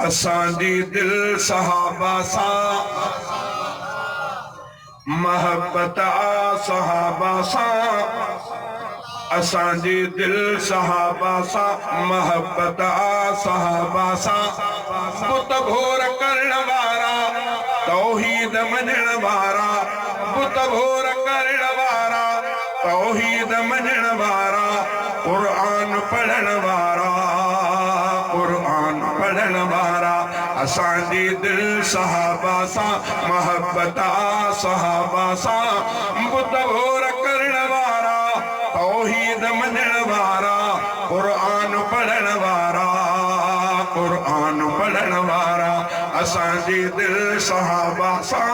असांजी दिल सहाबा सां मोहब्बत आ सहाबा सां असांजी दिल सहाबा सां मोहब्बत आ सहाबा सां बुत भोर करण वारा तौहीद मञण वारा बुत भोर करण वारा तौहीद मञण वारा क़ुरान पढ़ण वारा क़ुरान पढ़ण वारा असांजी दिल सहाबा सां मोहब्बत आ सहाबा सां बुत भोर करण वारा तौहीद मञण वारा क़ुरान पढ़ण वारा क़ुरान पढ़ण वारा असांजी दिल सहाबा सां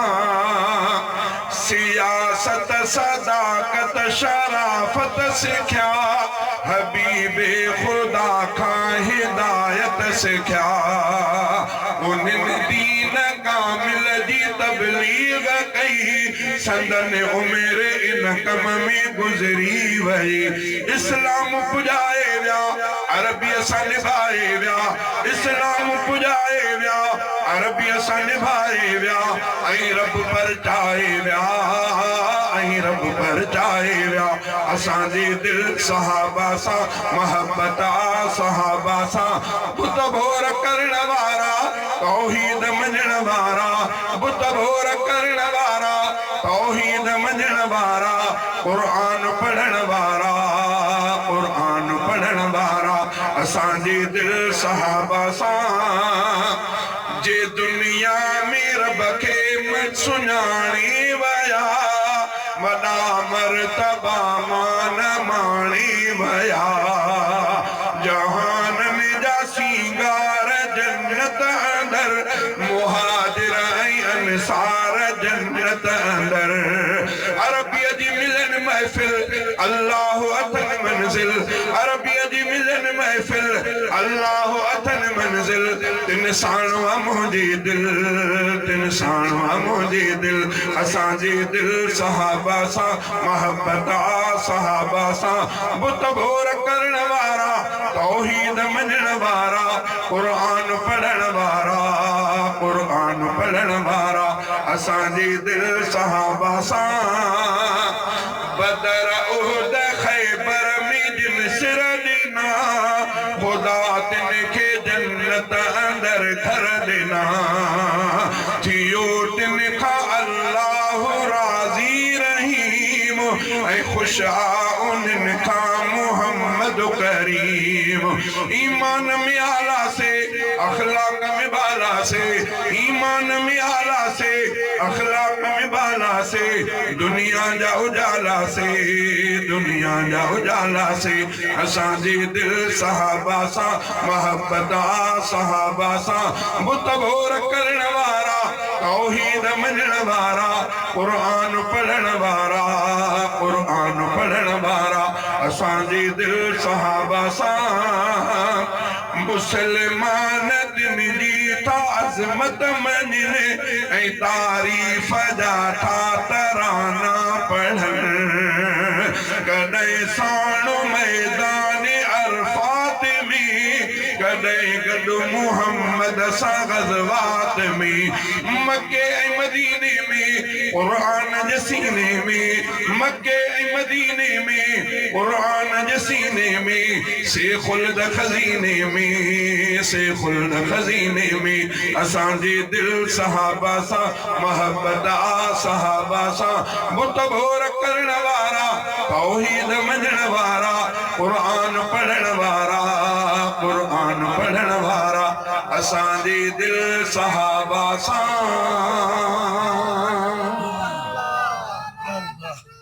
सियासत सदाकत शराफत सिख्या हबीबे खुदा खां हिदायत सिख्या उन्हनि दीन कामिल जी तबलीग कई संदन उमिर इन कम में गुज़री वई इस्लाम पुॼाए विया अरबीअ सां निभाए विया इस्लाम पुॼाए विया अरबीअ सां निभाए विया ऐं रब परचाए विया ऐं रब परचाए विया असांजी दिल सहाबा सां मोहब्बत आ सहाबा सां बुत भोर करण वारा तौहीद मञण वारा बुत भोर करण वारा तौहीद मञण वारा क़ुरान पढ़ण वारा क़ुरान पढ़ण वारा असांजी दिल सहाबा सां जे दुनिया में रब खे सुञाणी वया वॾा मर्तबा मान माणी वया जहान में जा सींगार जन्नत अंदर मुहाजिर ऐं अंसार जन्नत अंदर अरबीअ जी मिलन महफ़िल अल्लाह अथन मंज़िल अरबीअ जी मिलन महफ़िल अल्लाह अथन मंज़िल तिन साणो मुंहिंजी दिल तिन साणो मुंहिंजी दिल असांजी दिल सहाबा सां मोहब्बत आ सहाबा सां बुत भोर करण वारा तौहीद मञण वारा क़ुरान पढ़ण वारा क़ुरान पढ़ण वारा असांजी दिल सहाबा सां बदर उहद खैबर में जिन सिर ॾिना खुदा तिन खे जन्नत अंदर घर ॾिना थियो तिन खां अल्लाह राज़ी रहीम ऐं ख़ुशि आ उन्हनि खां मुहम्मद करीम ईमान में आला से अखलाक में बाला से ईमान में आला से अखलाक में बाला से दुनिया जा उजाला से दुनिया जा उजाला से असांजी दिल सहाबा सां मोहब्बत आ सहाबा सां बुत भोर करण वारा तौहीद मञण वारा क़ुरान पढ़ण वारा क़ुरान पढ़ण वारा असांजी दिल सहाबा सां मुसलमान दिन जी था अज़मत मञनि ऐं तारीफ़ जा था तराना पढ़नि कॾहिं साणो मैदान अरफात में कॾहिं गॾु मुहम्मद सां ग़ज़वात में मके ऐं मदीने में क़ुरान जे सीने में मके ऐं मदीने में क़ुरान जे सीने में से ख़ुल्द खज़ीने में से ख़ुल्द खज़ीने में असांजी दिल सहाबा सां मोहब्बत आ सहाबा सां बुत भोर करण वारा तौहीद मञण वारा क़ुरान पढ़ण वारा क़ुरान पढ़ण वारा असांजी दिल सहाबा सां